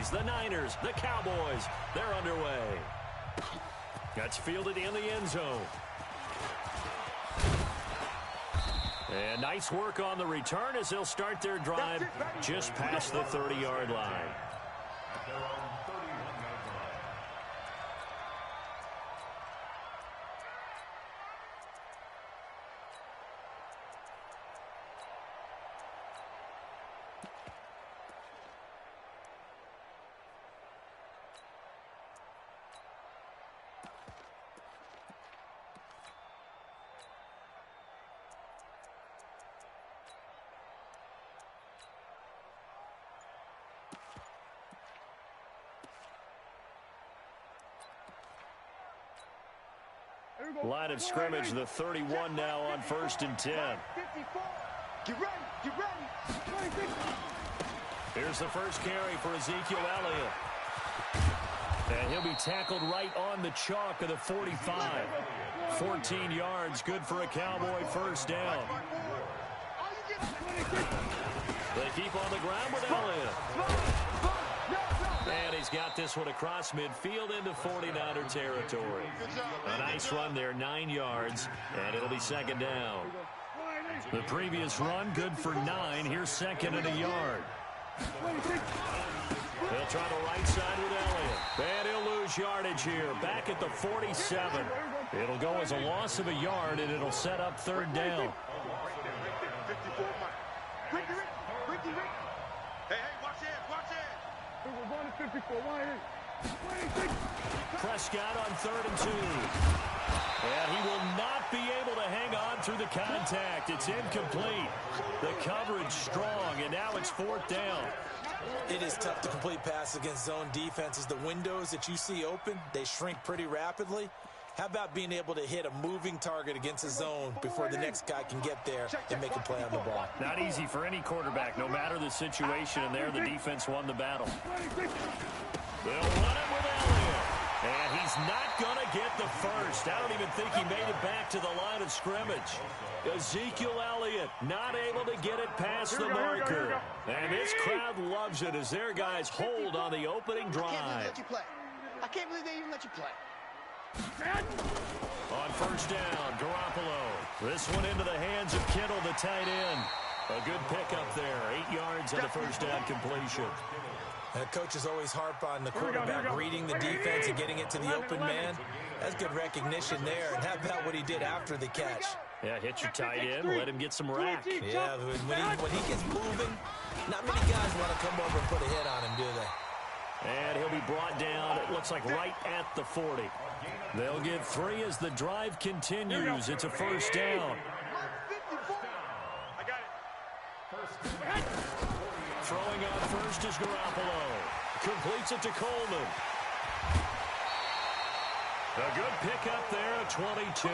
Yankees, the Niners, the Cowboys. They're underway. That's fielded in the end zone. And nice work on the return as they'll start their drive just past the 30-yard line. Line of scrimmage, the 31 now on 1st and 10. Get ready, get ready. Here's the first carry for Ezekiel Elliott. And he'll be tackled right on the chalk of the 45. 14 yards, good for a Cowboy first down. They keep on the ground with Elliott. And he's got this one across midfield into 49er territory. A nice run there, 9 yards, and it'll be second down. The previous run, good for 9. Here's second and a yard. They'll try the right side with Elliott. And he'll lose yardage here, back at the 47. It'll go as a loss of a yard, and it'll set up third down. Prescott on 3rd and 2. And he will not be able to hang on through the contact. It's incomplete. The coverage strong, and now it's 4th down. It is tough to complete passes against zone defenses. The windows that you see open, they shrink pretty rapidly. How about being able to hit a moving target against a zone before the next guy can get there and make a play on the ball? Not easy for any quarterback, no matter the situation, and there the defense won the battle. They'll run it with Elliott, and he's not going to get the first. I don't even think he made it back to the line of scrimmage. Ezekiel Elliott not able to get it past the marker. And this crowd loves it as their guys hold on the opening drive. I can't believe they even let you play. On first down, Garoppolo. This one into the hands of Kittle, the tight end. A good pickup there, 8 yards on the first down completion. And coaches always harp on the quarterback reading the defense and getting it to the open man. That's good recognition there. And how about what he did after the catch? Yeah, hit your tight end, let him get some rack. Yeah, when he gets moving, not many guys want to come over and put a hit on him, do they? And he'll be brought down, it looks like right at the 40. They'll get 3 as the drive continues. It's a first down. I got it. Throwing on first is Garoppolo. Completes it to Coleman. A good pickup there at 22.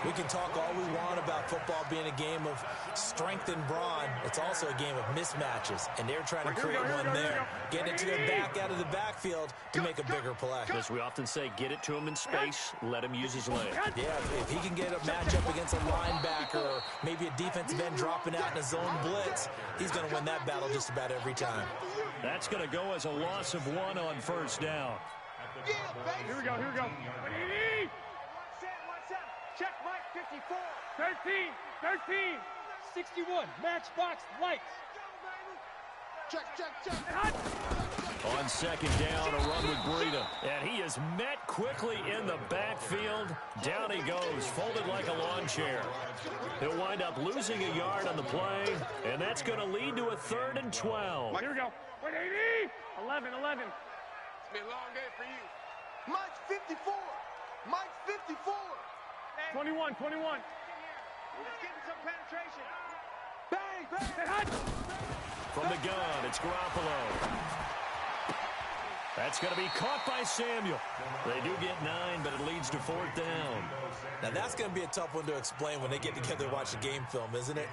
We can talk all we want about football being a game of strength and brawn. It's also a game of mismatches, and they're trying to create one there. Getting it to their back out of the backfield to make a bigger play. As we often say, get it to him in space, let him use his leg. Yeah, if he can get a matchup against a linebacker or maybe a defensive end dropping out in a zone blitz, he's going to win that battle just about every time. That's going to go as a loss of 1 on first down. Here we go, here we go. Check Mike 54. 13. 61. Matchbox lights. Check. On second down, a run with Breida. And he is met quickly in the backfield. Down he goes, folded like a lawn chair. He'll wind up losing a yard on the play, and that's going to lead to a 3rd and 12. Here we go. 11. It's been a long day for you. Mike's 54. 21. He's getting some penetration. Bang. From the gun, it's Garoppolo. That's going to be caught by Samuel. They do get 9, but it leads to 4th down. Now, that's going to be a tough one to explain when they get together and watch the game film, isn't it?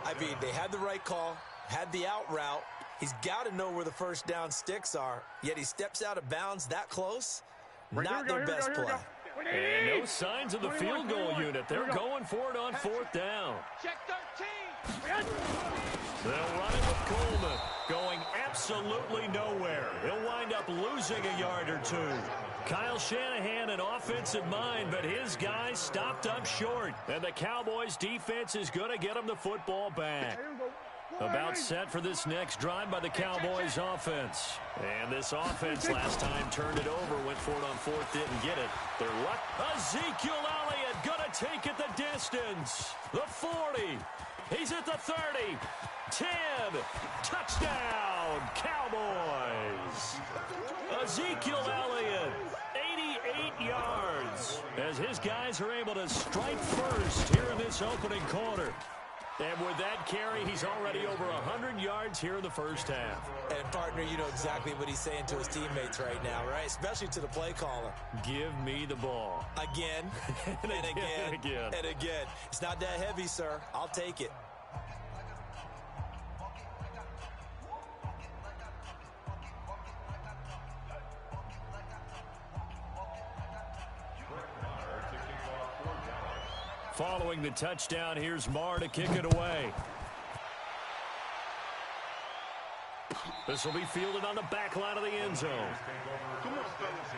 I mean, they had the right call, had the out route. He's got to know where the first down sticks are, yet he steps out of bounds that close. Not their best play. And no signs of the field goal unit. They're going for it on 4th down. Check 13. They'll run it with Coleman, going absolutely nowhere. He'll wind up losing a yard or two. Kyle Shanahan an offense in mind, but his guys stopped up short. And the Cowboys defense is going to get him the football back. About set for this next drive by the Cowboys offense. And this offense last time turned it over, went for it on fourth, didn't get it. They're luck. Ezekiel Elliott going to take it the distance. The 40. He's at the 30. 10. Touchdown, Cowboys. Ezekiel Elliott, 88 yards. As his guys are able to strike first here in this opening quarter. And with that carry, he's already over 100 yards here in the first half. And, partner, you know exactly what he's saying to his teammates right now, right? Especially to the play caller. Give me the ball. Again, and again, and again. It's not that heavy, sir. I'll take it. Following the touchdown, here's Marr to kick it away. This will be fielded on the back line of the end zone. Come on, fellas.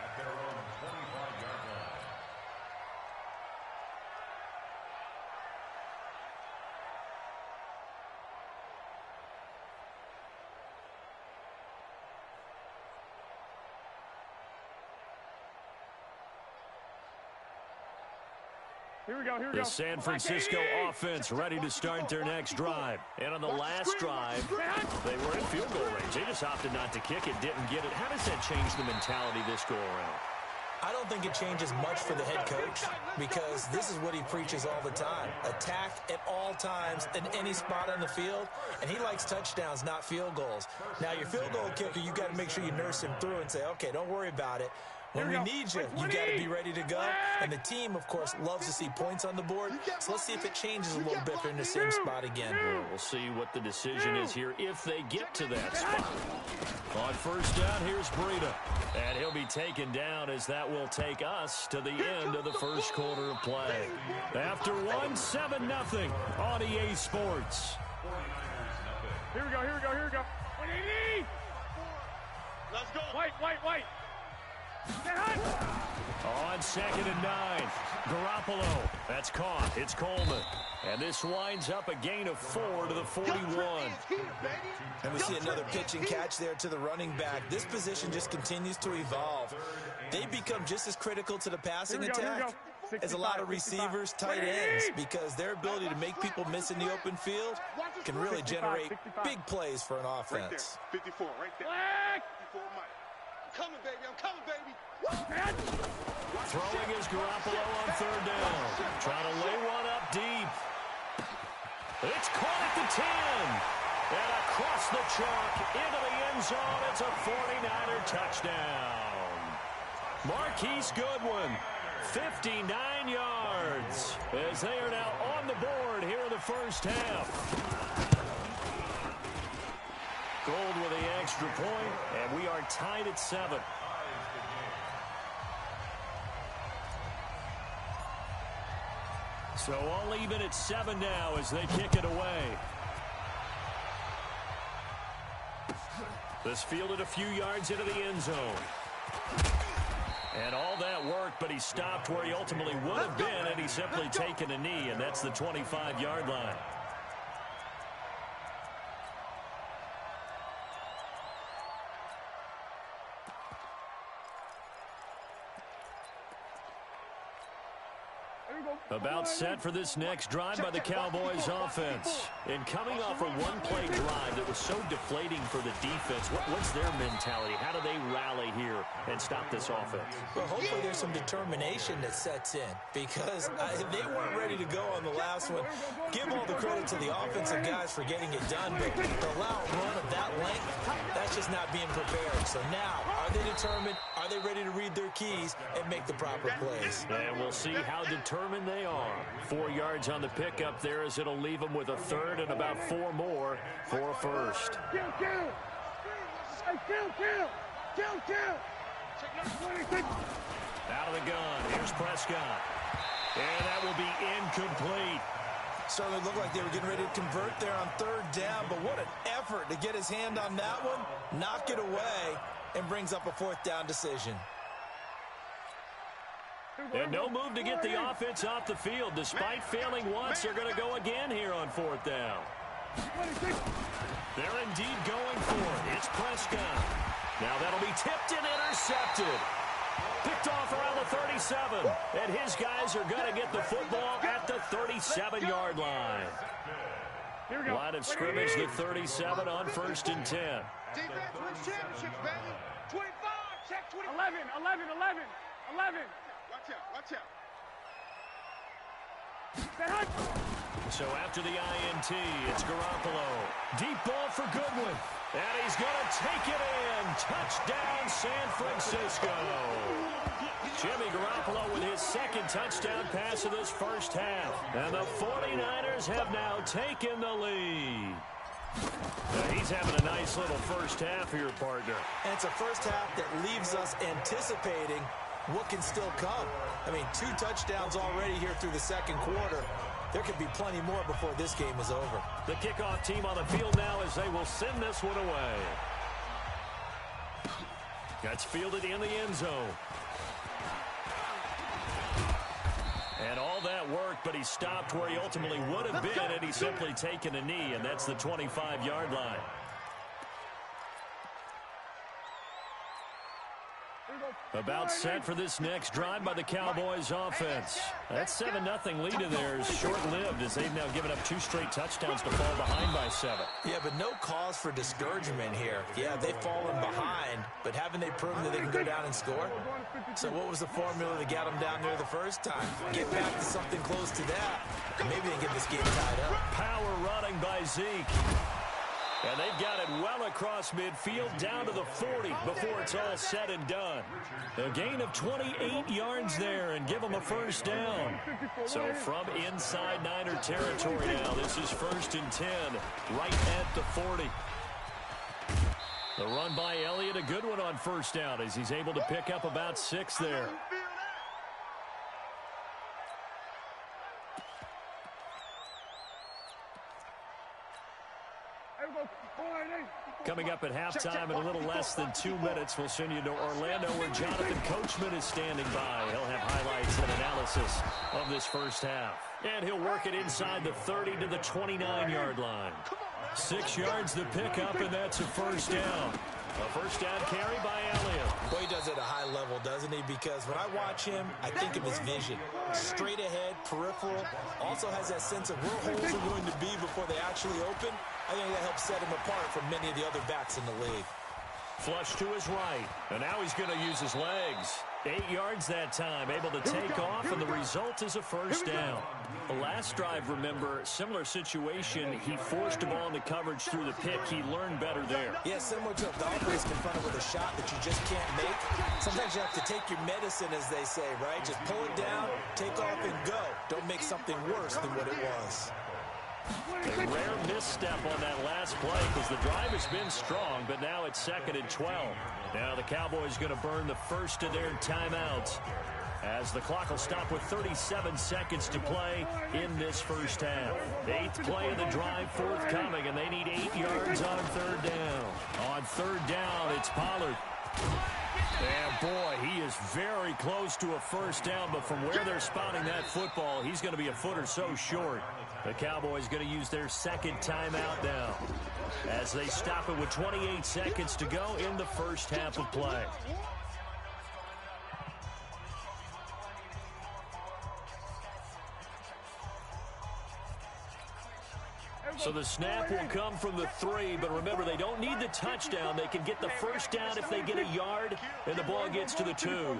At their own 25-yard line. Here we go, here we The go. San Francisco offense ready to start their next drive. And on the last drive, they were in field goal range. They just opted not to kick it, didn't get it. How does that change the mentality this go around? I don't think it changes much for the head coach because this is what he preaches all the time. Attack at all times in any spot on the field, and he likes touchdowns, not field goals. Now, your field goal kicker, you got to make sure you nurse him through and say, okay, don't worry about it. When we need you, you got to be ready to go. And the team, of course, loves to see points on the board. So let's see if it changes a little bit if they're in the same spot again. Well, we'll see what the decision is here if they get to that spot. On first down, here's Breida. And he'll be taken down as that will take us to the end of the first quarter of play. After 7-0 on EA Sports. Here we go, here we go, here we go. 180! Let's go. White. On 2nd and 9, Garoppolo. That's caught. It's Coleman. And this winds up a gain of 4 to the 41. And we see another pitch and catch there to the running back. This position just continues to evolve. They become just as critical to the passing attack as a lot of receivers, tight ends, because their ability to make people miss in the open field can really generate big plays for an offense. 54, right there. 54, Mike. I'm coming, baby. I'm coming, baby. Throwing is Garoppolo on 3rd down. Trying to lay one up deep. It's caught at the 10. And across the chalk into the end zone. It's a 49er touchdown. Marquise Goodwin, 59 yards. As they are now on the board here in the first half. Gold with the extra point, and we are tied at 7. So all even at 7 now as they kick it away. This fielded a few yards into the end zone. And all that work, but he stopped where he ultimately would have been, and he's simply taken a knee, and that's the 25-yard line. About set for this next drive by the Cowboys offense. And coming off a one-play drive that was so deflating for the defense, what's their mentality? How do they rally here and stop this offense? Well, hopefully there's some determination that sets in because they weren't ready to go on the last one. Give all the credit to the offensive guys for getting it done, but the loud run of that length, that's just not being prepared. So now, are they determined? Are they ready to read their keys and make the proper plays? And we'll see how determined they are. 4 yards on the pickup there as it'll leave them with a 3rd and about 4 more for a first. Kill! Out of the gun. Here's Prescott. And that will be incomplete. Certainly looked like they were getting ready to convert there on third down, but what an effort to get his hand on that one, knock it away, and brings up a fourth down decision. And no move to get the offense off the field. Despite failing once, they're going to go again here on fourth down. They're indeed going for it. It's Prescott. Now that'll be tipped and intercepted. Picked off around the 37. And his guys are going to get the football at the 37-yard line. Line of scrimmage, the 37 on 1st and 10. Defense wins championships, baby. 25, check 20. 11. Watch out. So after the INT, it's Garoppolo. Deep ball for Goodwin. And he's going to take it in. Touchdown, San Francisco. Jimmy Garoppolo with his second touchdown pass of this first half. And the 49ers have now taken the lead. He's having a nice little first half here, partner. And it's a first half that leaves us anticipating what can still come. I mean, 2 touchdowns already here through the second quarter. There could be plenty more before this game is over. The kickoff team on the field now as they will send this one away. That's fielded in the end zone. And all that worked, but he stopped where he ultimately would have been, and he's simply taken a knee, and that's the 25-yard line. About set for this next drive by the Cowboys offense. That 7-0 lead of theirs short-lived as they've now given up 2 straight touchdowns to fall behind by 7. Yeah, but no cause for discouragement here. Yeah, they've fallen behind, but haven't they proven that they can go down and score? So what was the formula that got them down there the first time? Get back to something close to that. Maybe they get this game tied up. Power running by Zeke. And they've got it well across midfield down to the 40 before it's all said and done. A gain of 28 yards there and give them a first down. So from inside Niner territory now, this is 1st and 10 right at the 40. The run by Elliott, a good one on first down as he's able to pick up about 6 there. Coming up at halftime in a little less than 2 minutes, we'll send you to Orlando where Jonathan Coachman is standing by. He'll have highlights and analysis of this first half. And he'll work it inside the 30 to the 29-yard line. 6 yards to pick up, and that's a first down. A first down carry by Elliott. Boy, he does it at a high level, doesn't he? Because when I watch him, I think of his vision. Straight ahead, peripheral. Also has that sense of where holes are going to be before they actually open. I think that helps set him apart from many of the other backs in the league. Flush to his right. And now he's going to use his legs. 8 yards that time, able to take off, and the result is a first down. The last drive, remember, similar situation. He forced the ball into coverage through the pick. He learned better there. Yeah, similar to a golfer is confronted with a shot that you just can't make. Sometimes you have to take your medicine, as they say, right? Just pull it down, take off, and go. Don't make something worse than what it was. A rare misstep on that last play because the drive has been strong, but now it's 2nd and 12. Now the Cowboys going to burn the first of their timeouts as the clock will stop with 37 seconds to play in this first half. 8th play of the drive forthcoming, and they need 8 yards on 3rd down. On 3rd down, it's Pollard. And boy, he is very close to a first down, but from where they're spotting that football, he's going to be a foot or so short. The Cowboys going to use their 2nd timeout now as they stop it with 28 seconds to go in the first half of play. So the snap will come from the 3, but remember, they don't need the touchdown. They can get the first down if they get a yard, and the ball gets to the 2.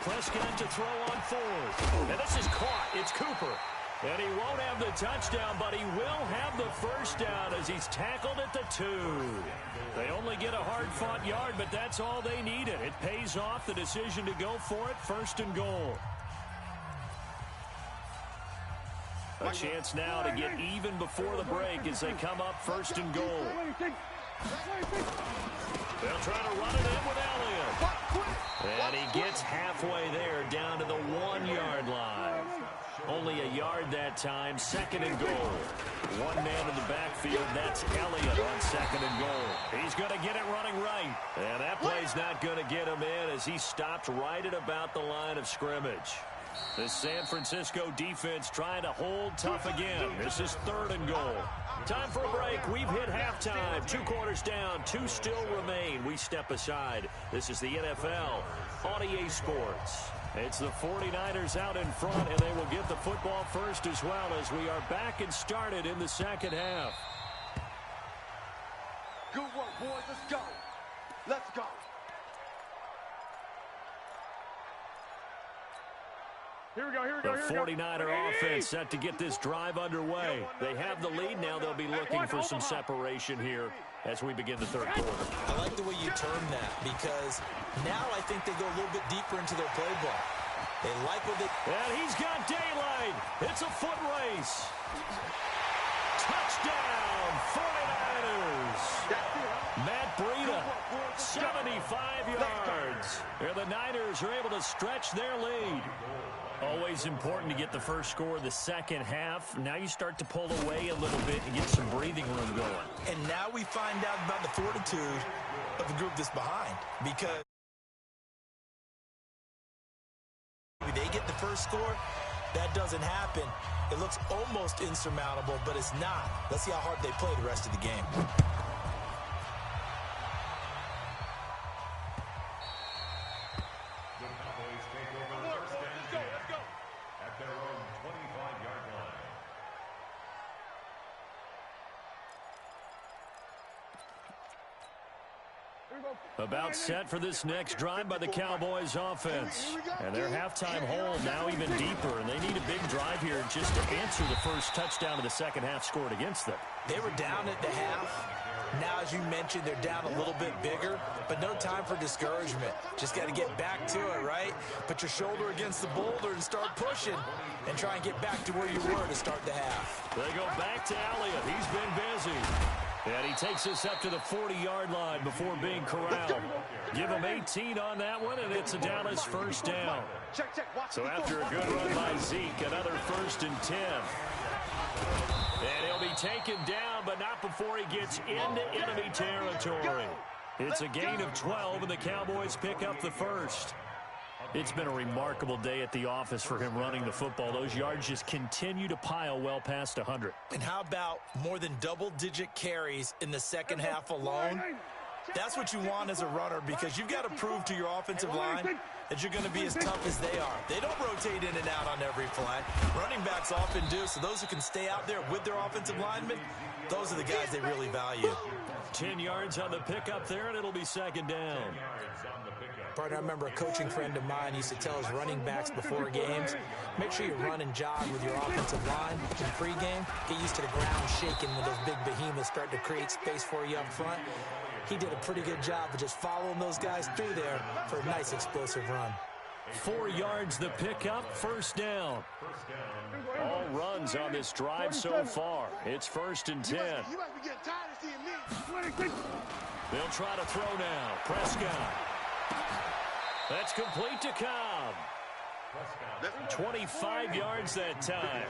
Prescott to throw on 4th. And this is caught. It's Cooper. And he won't have the touchdown, but he will have the first down as he's tackled at the 2. They only get a hard-fought yard, but that's all they needed. It pays off the decision to go for it, 1st and goal. A chance now to get even before the break as they come up 1st and goal. They'll try to run it in with Elliott. And he gets halfway there, down to the 1-yard line. Only a yard that time, 2nd and goal. One man in the backfield, that's Elliott on 2nd and goal. He's going to get it running right. And that play's not going to get him in as he stopped right at about the line of scrimmage. The San Francisco defense trying to hold tough again. This is 3rd and goal. Time for a break. We've hit halftime. 2 quarters down. 2 still remain. We step aside. This is the NFL on EA Sports. It's the 49ers out in front, and they will get the football first as well as we are back and started in the 2nd half. Good work, boys. Let's go. Let's go. Here we go, here we go, The here we go. 49er offense set to get this drive underway. They have the lead now. They'll be looking for some separation here as we begin the 3rd quarter. I like the way you term that because now I think they go a little bit deeper into their playbook. They like what they... And he's got daylight. It's a foot race. Touchdown, 49ers. Matt Breida, 75 yards. And the Niners are able to stretch their lead. Always important to get the first score of the 2nd half. Now you start to pull away a little bit and get some breathing room going. And now we find out about the fortitude of the group that's behind. Because they get the first score, that doesn't happen. It looks almost insurmountable, but it's not. Let's see how hard they play the rest of the game. About set for this next drive by the Cowboys offense. And their halftime hole now even deeper, and they need a big drive here just to answer the first touchdown of the 2nd half scored against them. They were down at the half. Now, as you mentioned, they're down a little bit bigger, but no time for discouragement. Just got to get back to it, right? Put your shoulder against the boulder and start pushing and try and get back to where you were to start the half. They go back to Elliott. He's been busy. And he takes us up to the 40-yard line before being corralled. Give him 18 on that one, and it's a Dallas 1st down. So after a good run by Zeke, another 1st and 10. And he'll be taken down, but not before he gets into enemy territory. It's a gain of 12, and the Cowboys pick up the first. It's been a remarkable day at the office for him running the football. Those yards just continue to pile well past 100. And how about more than double-digit carries in the 2nd half alone? That's what you want as a runner because you've got to prove to your offensive line that you're going to be as tough as they are. They don't rotate in and out on every play. Running backs often do, so those who can stay out there with their offensive linemen, those are the guys they really value. 10 yards on the pickup there, and it'll be 2nd down. Partner, I remember a coaching friend of mine used to tell his running backs before games, make sure you run and jog with your offensive line in pregame. Get used to the ground shaking when those big behemoths start to create space for you up front. He did a pretty good job of just following those guys through there for a nice explosive run. 4 yards the pickup, 1st down. All runs on this drive so far. It's 1st and 10. They'll try to throw now. Prescott. That's complete to Cobb. 25 yards that time.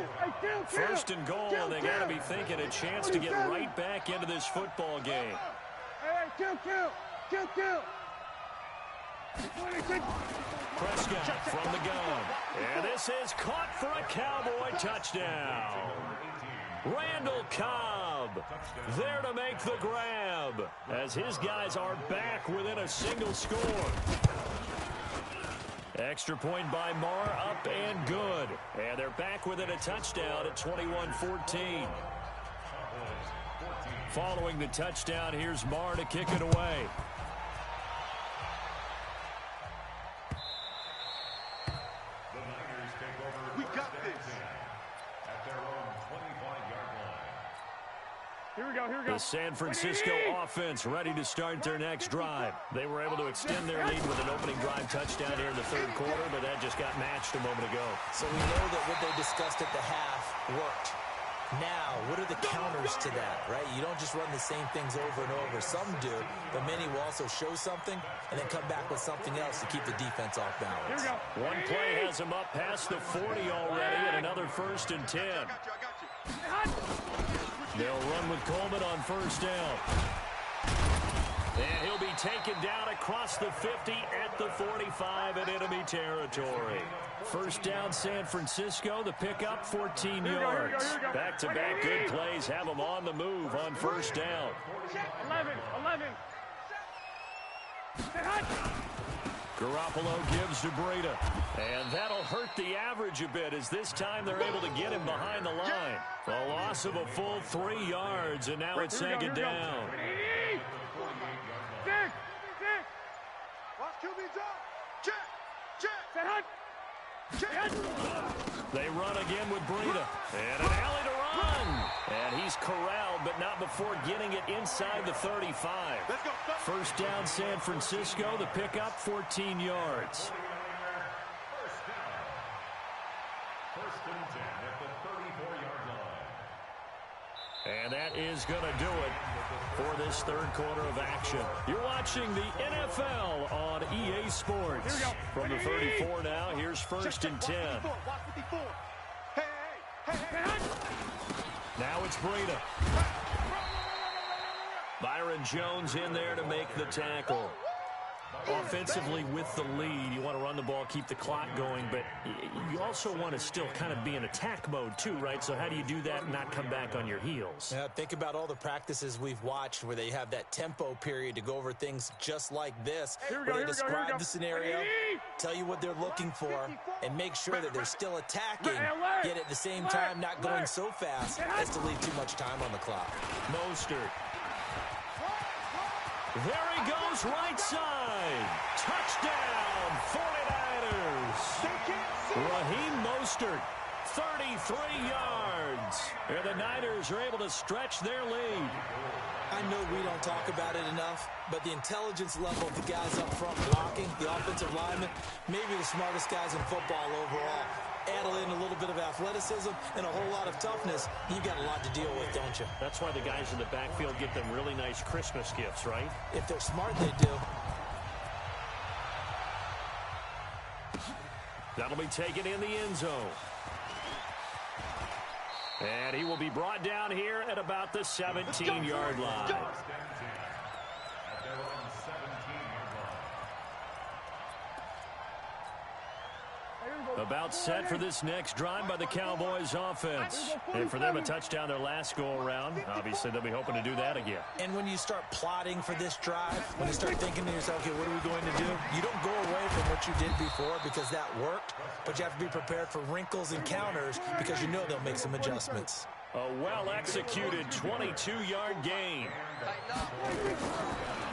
1st and goal, and they got to be thinking a chance to get right back into this football game. Prescott from the gun. And this is caught for a Cowboy touchdown. Randall Cobb there to make the grab as his guys are back within a single score. Extra point by Marr, up and good. And they're back within a touchdown at 21-14. Following the touchdown, here's Marr to kick it away. We got this. At their own 25-yard line. Here we go, here we go. The San Francisco offense ready to start their next drive. They were able to extend their lead with an opening drive touchdown here in the 3rd quarter, but that just got matched a moment ago. So we know that what they discussed at the half worked. Now, what are the counters to that, right? You don't just run the same things over and over. Some do, but many will also show something and then come back with something else to keep the defense off balance. One play has him up past the 40 already, and another 1st and 10. They'll run with Coleman on 1st down. And he'll be taken down across the 50 at the 45 in enemy territory. 1st down, San Francisco. The pickup, 14 yards. Back-to-back good plays have them on the move on 1st down. 11. Garoppolo gives to Breida. And that'll hurt the average a bit as this time they're able to get him behind the line. A loss of a full 3 yards, and now it's 2nd down. Watch QB drop. Check. They run again with Breida. And an alley to run. And he's corralled, but not before getting it inside the 35. Let's go. 1st down, San Francisco. The pickup, 14 yards. 1st and 10 at the 34-yard line. And that is going to do it for this 3rd quarter of action. You're watching the NFL on EA Sports. From the 34 now, here's 1st and 10. Watch 54. Hey. Now it's Breida. Byron Jones in there to make the tackle. Offensively with the lead, you want to run the ball, keep the clock going, but you also want to still kind of be in attack mode too, right? So how do you do that and not come back on your heels? Yeah, think about all the practices we've watched where they have that tempo period to go over things just like this, where they describe the scenario, tell you what they're looking for, and make sure that they're still attacking, yet at the same time not going so fast as to leave too much time on the clock. Mostert. There he goes, right side. Touchdown, 49ers. Raheem Mostert, 33 yards. And the Niners are able to stretch their lead. I know we don't talk about it enough, but the intelligence level of the guys up front blocking, the offensive linemen, maybe the smartest guys in football overall. Add in a little bit of athleticism and a whole lot of toughness, you've got a lot to deal with, don't you? That's why the guys in the backfield get them really nice Christmas gifts, right? If they're smart, they do. That'll be taken in the end zone. And he will be brought down here at about the 17-yard line. About set for this next drive by the Cowboys offense. And for them, a touchdown their last go-around. Obviously, they'll be hoping to do that again. And when you start plotting for this drive, when you start thinking to yourself, okay, what are we going to do? You don't go away from what you did before because that worked, but you have to be prepared for wrinkles and counters because you know they'll make some adjustments. A well-executed 22-yard gain.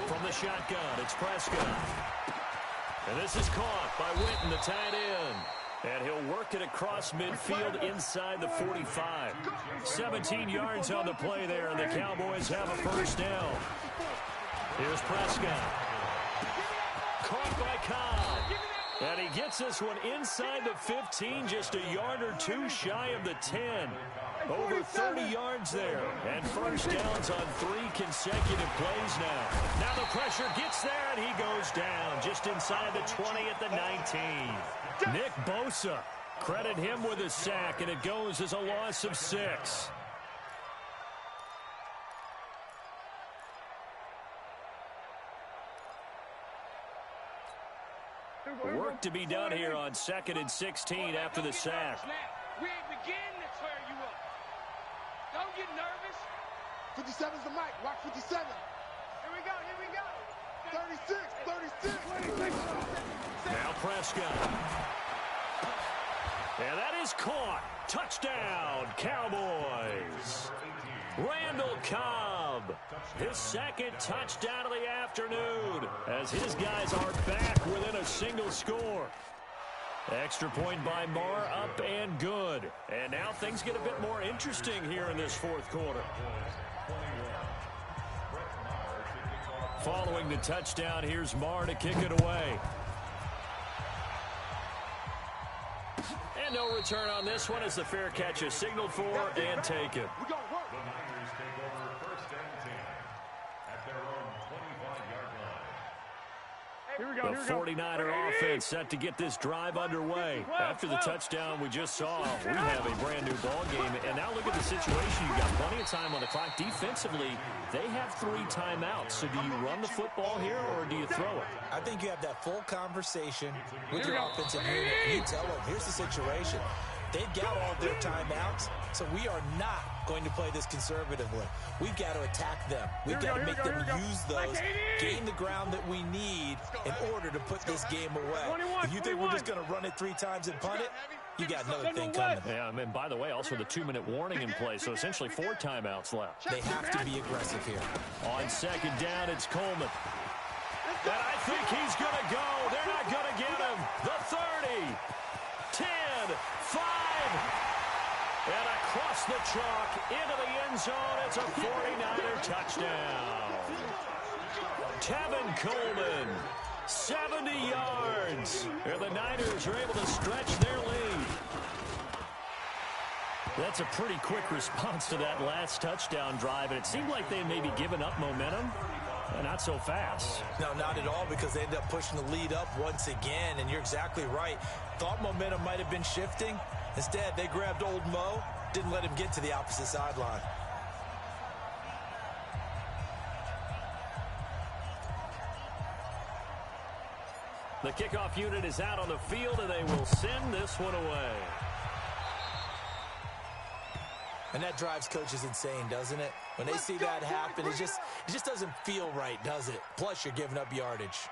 From the shotgun, it's Prescott. And this is caught by Witten, the tight end. And he'll work it across midfield inside the 45. 17 yards on the play there, and the Cowboys have a 1st down. Here's Prescott. Caught by Cobb. And he gets this one inside the 15, just a yard or two shy of the 10. Over 30 yards there. And 1st downs on 3 consecutive plays now. Now the pressure gets there, and he goes down just inside the 20 at the 19. Nick Bosa, credit him with a sack, and it goes as a loss of 6. Work to be done here on 2nd and 16 after the sack. We ain't beginning to tear you up. Don't get nervous. 57's the mic. Watch 57. Here we go. 36. Now Prescott. And that is caught. Touchdown, Cowboys. Randall Cobb, his 2nd touchdown of the afternoon, as his guys are back within a single score. Extra point by Marr, up and good. And now things get a bit more interesting here in this 4th quarter. Following the touchdown, here's Marr to kick it away. And no return on this one as the fair catch is signaled for and taken. We got to work. The Niners take over 1st and 10 at their own 25-yard line. Here we go. The 49er offense set to get this drive underway. After the touchdown we just saw, we have a brand new ball game. And now look at the situation. You've got plenty of time on the clock. Defensively, they have 3 timeouts. So do you run the football here or do you throw it? I think you have that full conversation with your offensive unit. And you tell them, here's the situation. They've got all their timeouts, so we are not going to play this conservatively. We've got to attack them. We've got to make them use those, gain the ground that we need in order to put this game away. If you think we're just going to run it 3 times and punt it, you got another thing coming. Yeah, and by the way, also the 2-minute warning in play, so essentially 4 timeouts left. They have to be aggressive here. On 2nd down, it's Coleman. And I think he's going to go. They're not going to get him. The 30, 10, 5, and across the chalk into the end zone. It's a 49er touchdown. Tevin Coleman, 70 yards. And the Niners are able to stretch their lead. That's a pretty quick response to that last touchdown drive, and it seemed like they had maybe given up momentum. Not so fast. No, not at all, because they ended up pushing the lead up once again, and you're exactly right. Thought momentum might have been shifting. Instead, they grabbed old Mo, didn't let him get to the opposite sideline. The kickoff unit is out on the field, and they will send this one away. And that drives coaches insane, doesn't it? When they see that happen, it just doesn't feel right, does it? Plus, you're giving up yardage.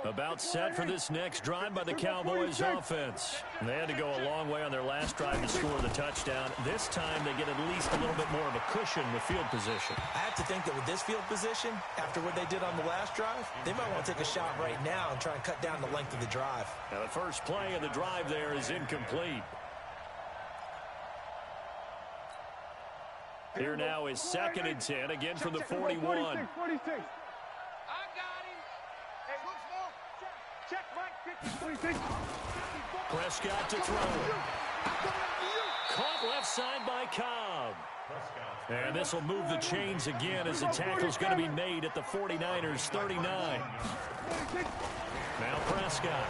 About set for this next drive by the Cowboys offense. They had to go a long way on their last drive to score the touchdown. This time they get at least a little bit more of a cushion with field position. I have to think that with this field position, after what they did on the last drive, they might want to take a shot right now and try and cut down the length of the drive. Now the first play of the drive there is incomplete. Here now is 2nd and 10, again from the 41. 46. Prescott to throw. Caught left side by Cobb. And this will move the chains again as the tackle's going to be made at the 49ers 39. Now Prescott.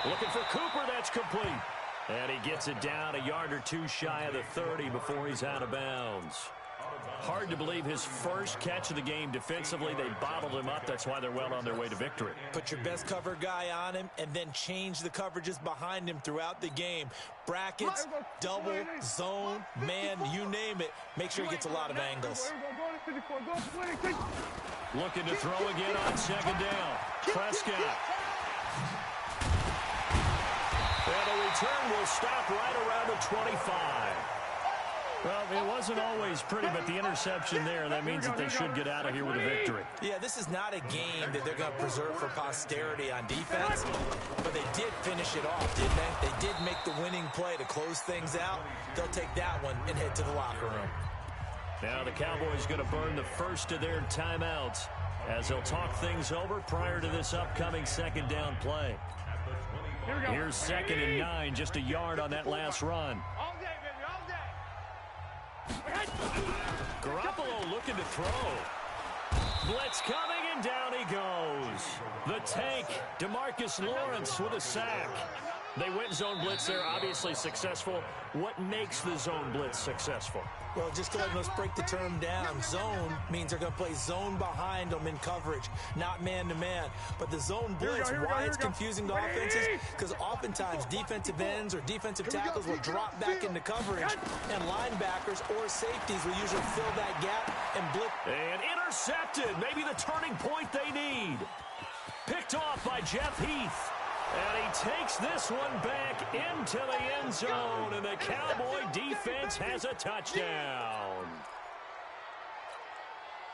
Looking for Cooper, that's complete. And he gets it down a yard or 2 shy of the 30 before he's out of bounds. Hard to believe his first catch of the game defensively. They bottled him up. That's why they're well on their way to victory. Put your best cover guy on him and then change the coverages behind him throughout the game. Brackets, double, zone, man, you name it. Make sure he gets a lot of angles. Looking to throw again on 2nd down. Prescott. And the return will stop right around the 25. Well, it wasn't always pretty, but the interception there, that means that they should get out of here with a victory. Yeah, this is not a game that they're going to preserve for posterity on defense, but they did finish it off, didn't they? They did make the winning play to close things out. They'll take that one and head to the locker room. Now the Cowboys going to burn the first of their timeouts as they'll talk things over prior to this upcoming 2nd down play. Here's 2nd and 9, just a yard on that last run. Garoppolo looking to throw. Blitz coming, and down he goes. The tank, DeMarcus Lawrence with a sack. They went zone blitz there, obviously successful. What makes the zone blitz successful? Well, just go ahead and let's break the term down. Zone means they're going to play zone behind them in coverage, not man-to-man. But the zone blitz, why it's confusing to offenses? Because oftentimes defensive ends or defensive tackles will drop back into coverage, and linebackers or safeties will usually fill that gap and blitz. And intercepted, maybe the turning point they need. Picked off by Jeff Heath. And he takes this one back into the end zone, and the Cowboy defense has a touchdown.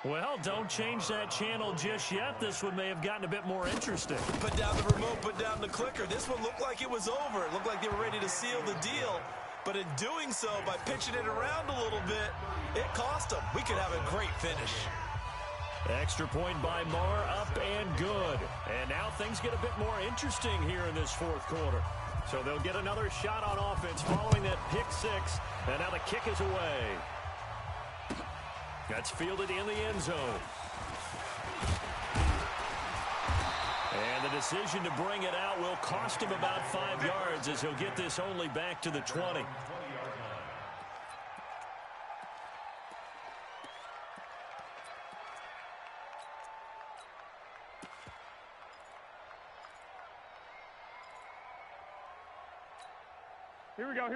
Well, don't change that channel just yet. This one may have gotten a bit more interesting. Put down the remote, put down the clicker. This one looked like it was over. It looked like they were ready to seal the deal. But in doing so, by pitching it around a little bit, it cost them. We could have a great finish. Extra point by Marr, up and good. And now things get a bit more interesting here in this fourth quarter. So they'll get another shot on offense following that pick six. And now the kick is away. That's fielded in the end zone. And the decision to bring it out will cost him about 5 yards as he'll get this only back to the 20.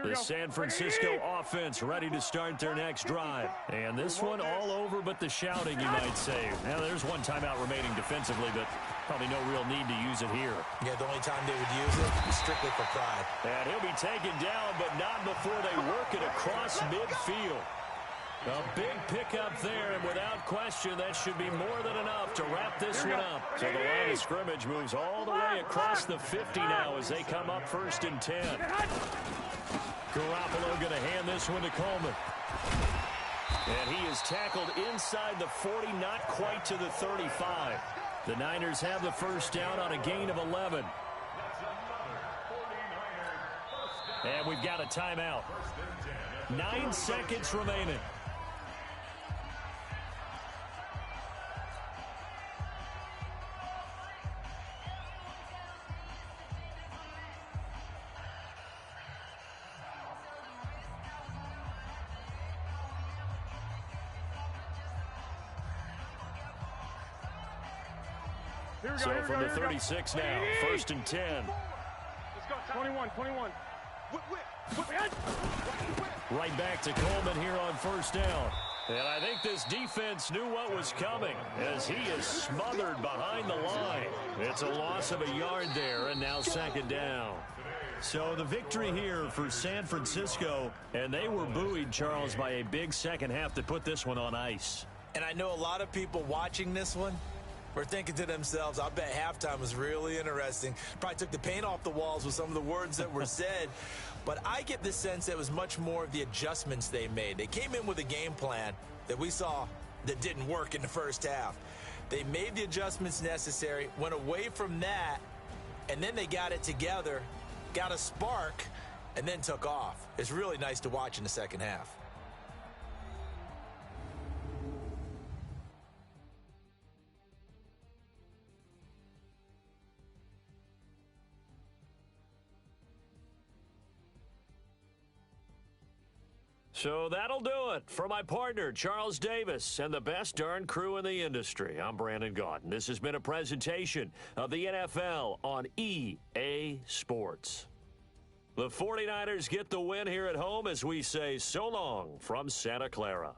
The San Francisco offense ready to start their next drive. And this one all over but the shouting, you might say. Now, there's one timeout remaining defensively, but probably no real need to use it here. Yeah, the only time they would use it is strictly for pride. And he'll be taken down, but not before they work it across midfield. A big pickup there, and without question, that should be more than enough to wrap this one up. So the line of scrimmage moves all the way across the 50 now as they come up 1st and 10. Garoppolo going to hand this one to Coleman. And he is tackled inside the 40, not quite to the 35. The Niners have the first down on a gain of 11. And we've got a timeout. 9 seconds remaining. So from the 36 now, 1st and 10. Let's go, 21. Right back to Coleman here on 1st down. And I think this defense knew what was coming as he is smothered behind the line. It's a loss of a yard there, and now 2nd down. So the victory here for San Francisco, and they were buoyed, Charles, by a big second half to put this one on ice. And I know a lot of people watching this one were thinking to themselves, I bet halftime was really interesting. Probably took the paint off the walls with some of the words that were said. But I get the sense that it was much more of the adjustments they made. They came in with a game plan that we saw that didn't work in the first half. They made the adjustments necessary, went away from that, and then they got it together, got a spark, and then took off. It's really nice to watch in the second half. So that'll do it for my partner, Charles Davis, and the best darn crew in the industry. I'm Brandon Gaudin. This has been a presentation of the NFL on EA Sports. The 49ers get the win here at home as we say so long from Santa Clara.